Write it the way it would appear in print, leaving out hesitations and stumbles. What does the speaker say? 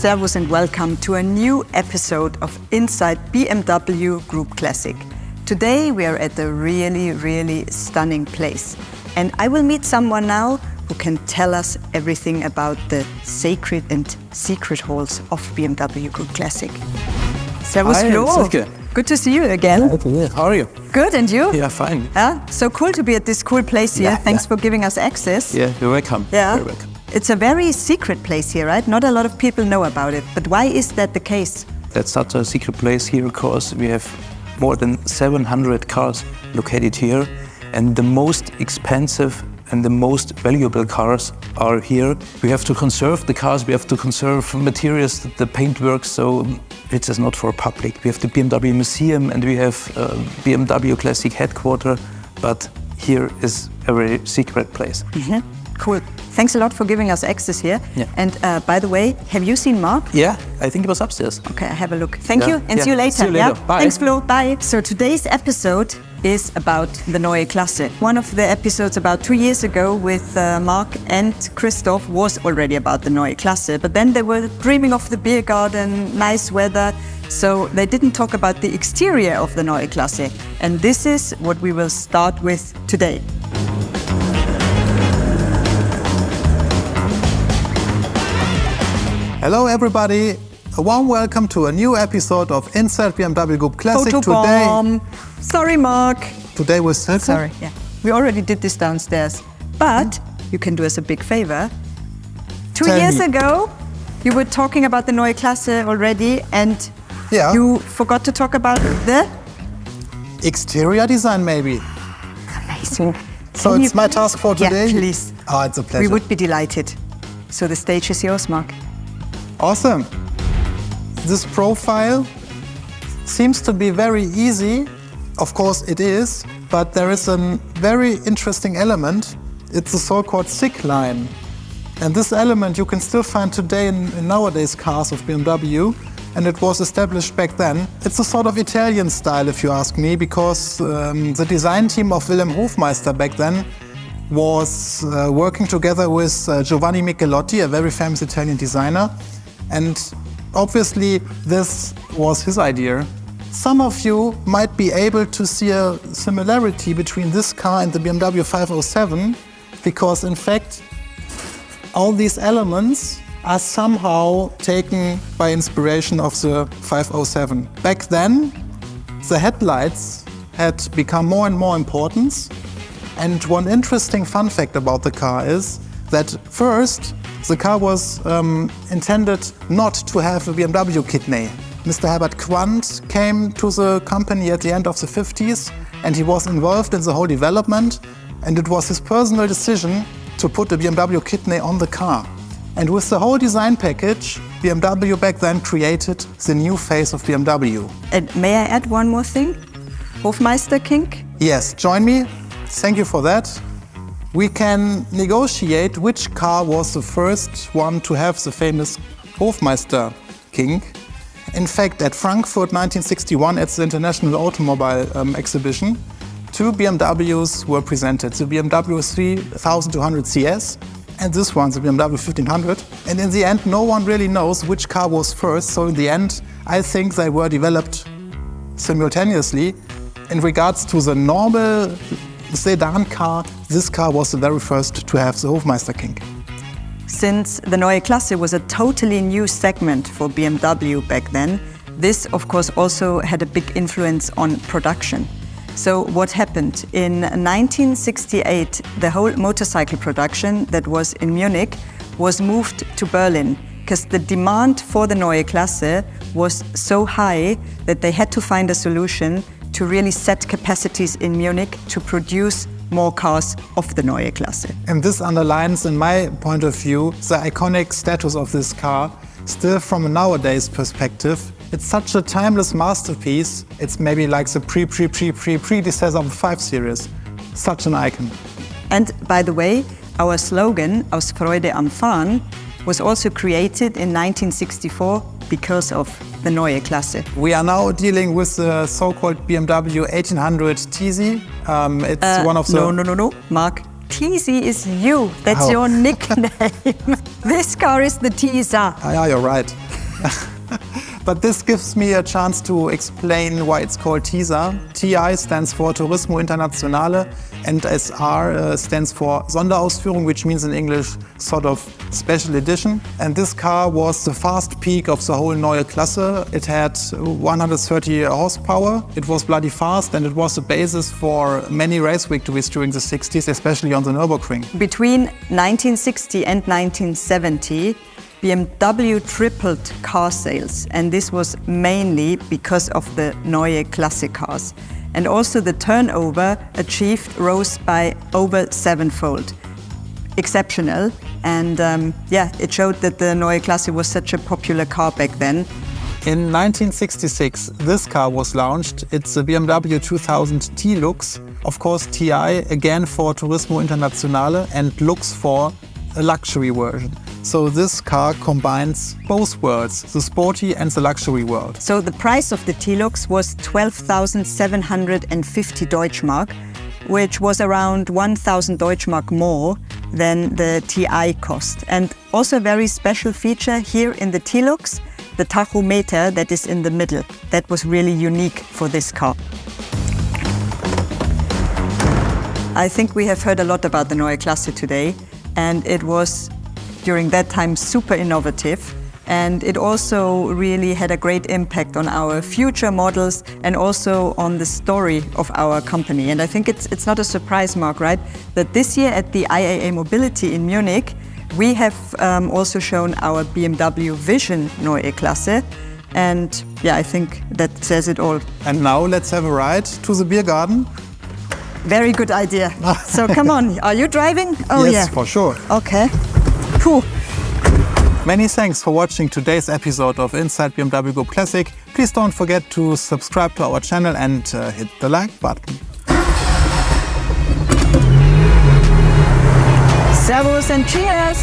Servus and welcome to a new episode of Inside BMW Group Classic. Today we are at a really stunning place. And I will meet someone now who can tell us everything about the sacred and secret halls of BMW Group Classic. Servus, Flo. Silke. Good to see you again. How are you? Good, and you? Yeah, fine. So cool to be at this cool place here. Thanks for giving us access. Yeah, you're welcome. Yeah. You're welcome. It's a very secret place here, right? Not a lot of people know about it. But why is that the case? That's such a secret place here because we have more than 700 cars located here, and the most expensive and the most valuable cars are here. We have to conserve the cars, we have to conserve materials, the paintwork, so it is not for public. We have the BMW Museum and we have BMW Classic headquarters, but here is a very secret place. Mm-hmm. Cool. Thanks a lot for giving us access here. Yeah. And by the way, have you seen Mark? Yeah, I think it was upstairs. Okay, I have a look. Thank you and see you later. See you later. Bye. Thanks, Flo. Bye. So today's episode is about the Neue Klasse. One of the episodes about 2 years ago with Mark and Christoph was already about the Neue Klasse, but then they were dreaming of the beer garden, nice weather, so they didn't talk about the exterior of the Neue Klasse. And this is what we will start with today. Hello everybody, a warm welcome to a new episode of Inside BMW Group Classic. Photobomb. Sorry, Mark. Today with Silke. Sorry, yeah. We already did this downstairs. But you can do us a big favor. Two years ago, you were talking about the Neue Klasse already, and you forgot to talk about the exterior design, maybe. Amazing. So it's my task for today? Yeah, please. Oh, it's a pleasure. We would be delighted. So the stage is yours, Mark. Awesome. This profile seems to be very easy. Of course it is, but there is a very interesting element. It's the so-called SIG line. And this element you can still find today in nowadays cars of BMW, and it was established back then. It's a sort of Italian style, if you ask me, because the design team of Wilhelm Hofmeister back then was working together with Giovanni Michelotti, a very famous Italian designer. And obviously this was his idea. Some of you might be able to see a similarity between this car and the BMW 507, because in fact all these elements are somehow taken by inspiration of the 507. Back then the headlights had become more and more important, and one interesting fun fact about the car is that first the car was intended not to have a BMW kidney. Mr. Herbert Quandt came to the company at the end of the 50s, and he was involved in the whole development, and it was his personal decision to put a BMW kidney on the car. And with the whole design package, BMW back then created the new face of BMW. And may I add one more thing? Hofmeister kink? Yes, join me. Thank you for that. We can negotiate which car was the first one to have the famous Hofmeister kink. In fact, at Frankfurt 1961, at the International Automobile Exhibition, two BMWs were presented, the BMW 3200 CS and this one, the BMW 1500. And in the end, no one really knows which car was first, so in the end, I think they were developed simultaneously. In regards to the normal sedan car, this car was the very first to have the Hofmeister kink. Since the Neue Klasse was a totally new segment for BMW back then, this of course also had a big influence on production. So what happened? In 1968, the whole motorcycle production that was in Munich was moved to Berlin, because the demand for the Neue Klasse was so high that they had to find a solution to really set capacities in Munich to produce more cars of the Neue Klasse. And this underlines, in my point of view, the iconic status of this car, still from a nowadays perspective. It's such a timeless masterpiece. It's maybe like the predecessor of the 5 Series. Such an icon. And by the way, our slogan, Aus Freude am Fahren, was also created in 1964 because of the Neue Klasse. We are now dealing with the so-called BMW 1800 TZ. It's one of the... No, Mark. TZ is you. That's your nickname. This car is the Teaser. Yeah, you're right. But this gives me a chance to explain why it's called TISA. TI stands for Turismo Internazionale and SR stands for Sonderausführung, which means in English sort of special edition. And this car was the fast peak of the whole Neue Klasse. It had 130 horsepower. It was bloody fast and it was the basis for many race victories during the 60s, especially on the Nürburgring. Between 1960 and 1970, BMW tripled car sales, and this was mainly because of the Neue Klasse cars. And also the turnover achieved rose by over sevenfold. Exceptional, and it showed that the Neue Klasse was such a popular car back then. In 1966, this car was launched. It's the BMW 2000 T-Lux. Of course, TI again for Turismo Internazionale and Lux for a luxury version. So this car combines both worlds, the sporty and the luxury world. So the price of the T-Lux was 12,750 Deutschmark, which was around 1,000 Deutschmark more than the TI cost. And also a very special feature here in the T-Lux, the tachometer that is in the middle. That was really unique for this car. I think we have heard a lot about the Neue Klasse today, and it was during that time super innovative, and it also really had a great impact on our future models and also on the story of our company. And I think it's not a surprise, Mark, right, that this year at the IAA Mobility in Munich we have also shown our BMW Vision Neue Klasse, and I think that says it all. And now let's have a ride to the beer garden. Very good idea. So come on, are you driving? Oh yes, yeah, for sure. Okay. Cool. Many thanks for watching today's episode of Inside BMW Group Classic. Please don't forget to subscribe to our channel and hit the like button. Servus and cheers!